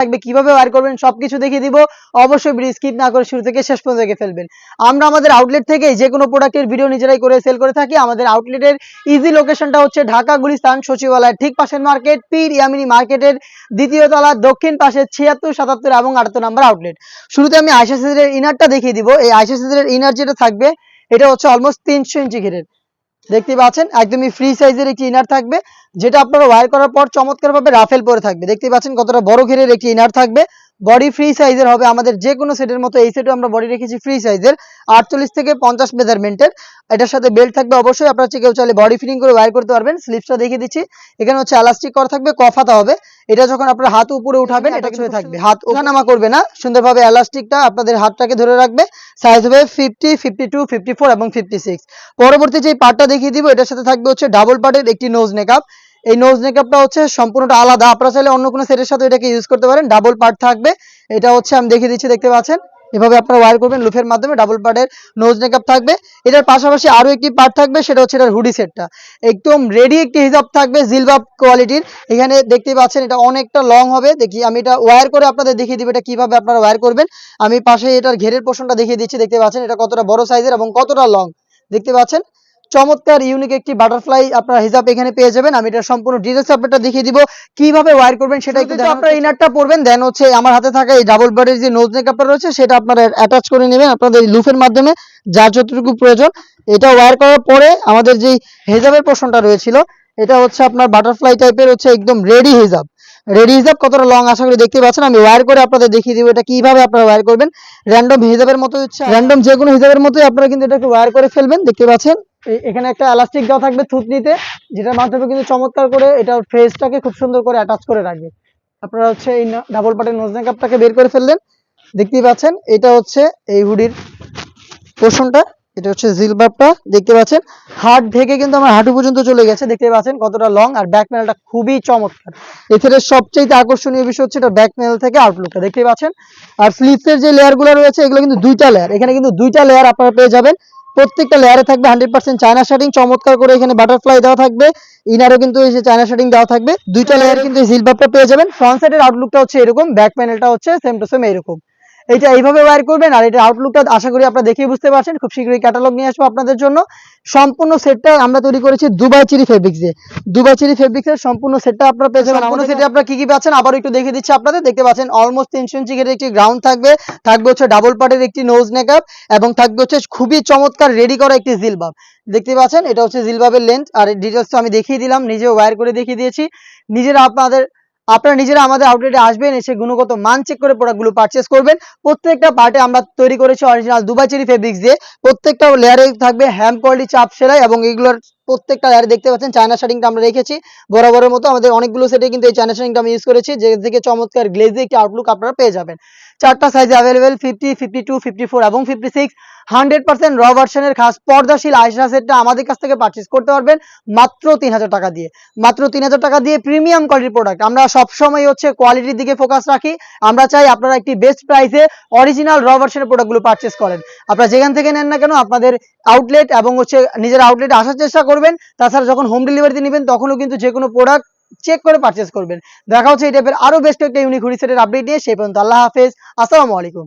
থাকবে, কিভাবে ওয়্যার করবেন সবকিছু দেখিয়ে দিব। অবশ্যই ভিডিও স্কিপ না করে শুরু থেকে শেষ পর্যন্ত দেখে ফেলবেন। আমরা আমাদের আউটলেট থেকে যে কোনো প্রোডাক্টের ভিডিও নিজেরাই করে সেল করে থাকি। আমাদের আউটলেটের ইজি লোকেশনটা হচ্ছে ঢাকা গুলিস্তান সচিবালয়ের ঠিক পাশের মার্কেট, পীর ইয়ামিনী মার্কেটের দ্বিতীয় তলা দক্ষিণ পাশে 76, 77 এবং 78 নাম্বার আউটলেট। শুরুতে আমি আয়শা সিজরের ইনারটা দেখিয়ে দিব। এই আয়শা সিজরের ইনার যেটা থাকবে এটা হচ্ছে অলমোস্ট 300 ইঞ্চি ঘেরের, দেখতে পাচ্ছেন একদমই ফ্রি সাইজের একটি ইনার থাকবে, যেটা আপনারা ওয়্যার করার পর চমৎকার ভাবে রাফেল পরে থাকবে। দেখতে পাচ্ছেন কতটা বড় ঘেরের একটি ইনার থাকবে, বডি ফ্রি সাইজের হবে। আমাদের যে কোনো সেটের মতো এই সেটও আমরা বডি রেখেছি ফ্রি সাইজের 48 থেকে 50 মেজারমেন্টের। এটার সাথে বেল্ট থাকবে, অবশ্যই আপনারা কেউ চাইলে বডি ফিটিং করে ওয়্যার করতে পারবেন। স্লিপসটা দেখিয়ে দিচ্ছি, এখানে হচ্ছে এলাস্টিক করা থাকবে, কফাতা হবে। এটা যখন আপনারা হাত উপরে উঠাবেন এটা ছুঁয়ে থাকবে, হাত ওঠানামা করবে না, সুন্দরভাবে এলাস্টিকটা আপনাদের হাতটাকে ধরে রাখবে। সাইজ হবে 50, 52, 54 এবং 56। পরবর্তী যে পার্টটা দেখিয়ে দিব, এটার সাথে থাকবে হচ্ছে ডাবল পার্টের একটি নোজ নেকআপ। এই নোজ নেকআপটা হচ্ছে সম্পূর্ণটা আলাদা, আপনারা চাইলে অন্য কোনো সেটের সাথে এটাকে ইউজ করতে পারেন। ডাবল পার্ট থাকবে, এটা হচ্ছে আমি দেখিয়ে দিচ্ছি, দেখতে পাচ্ছেন এভাবে আপনারা ওয়্যার করবেন লুফের মাধ্যমে। ডাবল পার্টের নোজ নেকআপ থাকবে। এটার পাশাপাশি আরো একটি পার্ট থাকবে, সেটা হচ্ছে এটার হুডি সেটটা। একদম রেডি একটি হিজাব থাকবে জিলবাব কোয়ালিটির। এখানে দেখতে পাচ্ছেন এটা অনেকটা লং হবে। দেখি আমি এটা ওয়্যার করে আপনাদের দেখিয়ে দিব এটা কিভাবে আপনারা ওয়্যার করবেন। আমি পাশে এটার ঘেরের পোর্শনটা দেখিয়ে দিচ্ছি, দেখতে পাচ্ছেন এটা কতটা বড় সাইজের এবং কতটা লং, দেখতে পাচ্ছেন। চমৎকার ইউনিক একটি বাটারফ্লাই আপনারা হিজাব এখানে পেয়ে যাবেন। আমি এটা সম্পূর্ণ ডিটেইলস আপনাদেরটা দেখিয়ে দিব কিভাবে ওয়্যার করবেন সেটা একটু আপনারা ইনারটা পরবেন, দেন হচ্ছে আমার হাতে থাকা এই ডাবল বারের যে নোজ নেকআপটা রয়েছে সেটা আপনারা অ্যাটাচ করে নেবেন আপনাদের লুফের মাধ্যমে যার যতটুকু প্রয়োজন। এটা ওয়্যার করার পরে আমাদের যে হিজাবের পোর্শনটা রয়েছিল এটা হচ্ছে আপনার বাটারফ্লাই টাইপের হচ্ছে একদম রেডি হিজাব। রেডি হিজাব কতটা লং আশা করি দেখতে পাচ্ছেন। আমি ওয়্যার করে আপনাদের দেখিয়ে দিব এটা কিভাবে আপনারা ওয়্যার করবেন। র্যান্ডম হিজাবের মতো হচ্ছে, র্যান্ডম যে কোনো হিজাবের মতোই আপনারা কিন্তু এটাকে ওয়্যার করে ফেলবেন। দেখতে পাচ্ছেন এখানে একটা এলাস্টিক দেওয়া থাকবে থুতনিতে, যেটার মাধ্যমে কিন্তু চমৎকার করে এটা ফেসটাকে খুব সুন্দর করে অ্যাটাচ করে রাখবে। আপনারা হচ্ছে এই ডাবল পার্টের নোজ নেকআপটাকে বের করে ফেললেন, দেখতেই পাচ্ছেন এটা হচ্ছে এই হুডির পোর্শনটা, এটা হচ্ছে জিলবাবটা, দেখতে পাচ্ছেন হাত থেকে কিন্তু আমার হাঁটু পর্যন্ত চলে গেছে, দেখতে পাচ্ছেন কতটা লং। আর ব্যাক প্যানেলটা খুবই চমৎকার। এছাড়া সবচেয়ে আকর্ষণীয় বিষয় হচ্ছে এটা ব্যাক প্যানেল থেকে আউটলুকটা, দেখতে পাচ্ছেন। আর স্লিপসের যে লেয়ারগুলো রয়েছে এগুলো কিন্তু দুইটা লেয়ার, এখানে কিন্তু দুইটা লেয়ার আপনারা পেয়ে যাবেন। প্রত্যেকটা লেয়ারে থাকবে 100% চায়না শার্টিং, চমৎকার করে এখানে বাটারফ্লাই দেওয়া থাকবে। ইনারও কিন্তু এই যে চায়না শার্টিং দেওয়া থাকবে, দুইটা লেয়ার কিন্তু এই জিলবাবটা পেয়ে যাবেন। ফ্রন্ট সাইডের আউটলুকটা হচ্ছে এরকম, ব্যাক প্যানেলটা হচ্ছে সেম টু সেম এরকম। এটা এইভাবে ওয়্যার করবেন। আর এটা আউটলুকটা আশা করি আপনারা দেখেই বুঝতে পারছেন। খুব শীঘ্রই ক্যাটালগ নিয়ে আসবো আপনাদের জন্য। সম্পূর্ণ সেটটা আমরা তৈরি করেছি দুবাই চেরি ফেব্রিক্স দিয়ে। দুবাই চেরি ফেব্রিক্সের সম্পূর্ণ সেটটা আপনারা পেয়ে যাবেন। আমাদের সেটে আপনারা কি কি পাচ্ছেন আবারও একটু দেখিয়ে দিচ্ছি আপনাদের। দেখতে পাচ্ছেন অলমোস্ট 300 ইঞ্চি ঘেরের একটি গ্রাউন্ড থাকবে, থাকবে হচ্ছে ডাবল পার্টের একটি নোজ নেকআপ এবং থাকবে হচ্ছে খুবই চমৎকার রেডি করা একটি জিলবাব। দেখতে পাচ্ছেন এটা হচ্ছে জিলবাবের লেন্থ। আর ডিটেলস তো আমি দেখিয়ে দিলাম, নিজে ওয়্যার করে দেখিয়ে দিয়েছি। আপনারা নিজেরা আমাদের আউটলেটে আসবেন, এসে গুণগত মান চেক করে প্রোডাক্টগুলো পারচেজ করবেন। প্রত্যেকটা পার্টে আমরা তৈরি করেছি অরিজিনাল দুবাই চেরি ফেব্রিক্স দিয়ে। প্রত্যেকটা লেয়ারে থাকবে হ্যান্ড কোয়ালিটি চাপ সেলাই এবং এগুলোর প্রত্যেকটা লেয়ারে দেখতে পাচ্ছেন চায়না শার্টিংটা আমরা রেখেছি বরাবরের মতো। আমাদের অনেকগুলো সেটে কিন্তু এই চায়না শার্টিংটা আমি ইউজ করেছি, যে থেকে চমৎকার গ্লেজি একটি আউটলুক আপনারা পেয়ে যাবেন। চারটা সাইজে অ্যাভেলেবেল 50, 52, 54 এবং 56। 100% র ভার্সনের খাস পর্দাশীল আয়শা সেটটা আমাদের কাছ থেকে পারচেজ করতে পারবেন মাত্র 3000 টাকা দিয়ে। মাত্র 3000 টাকা দিয়ে প্রিমিয়াম কোয়ালিটির প্রোডাক্ট। আমরা সবসময় হচ্ছে কোয়ালিটির দিকে ফোকাস রাখি। আমরা চাই আপনারা একটি বেস্ট প্রাইসে অরিজিনাল র ভার্সনের প্রোডাক্টগুলো পারচেজ করেন। আপনারা যেখান থেকে নেন না কেন আপনাদের আউটলেট এবং হচ্ছে নিজের আউটলেটে আসার চেষ্টা করবেন। তাছাড়া যখন হোম ডেলিভারিতে নেবেন তখনও কিন্তু যে কোনো প্রোডাক্ট চেক করে পারচেজ করবেন। দেখা হচ্ছে এই টাইপের আরো বেস্ট একটা ইউনিক হুডি সেটের আপডেট নিয়ে। সেই পর্যন্ত আল্লাহ হাফেজ, আসসালামু আলাইকুম।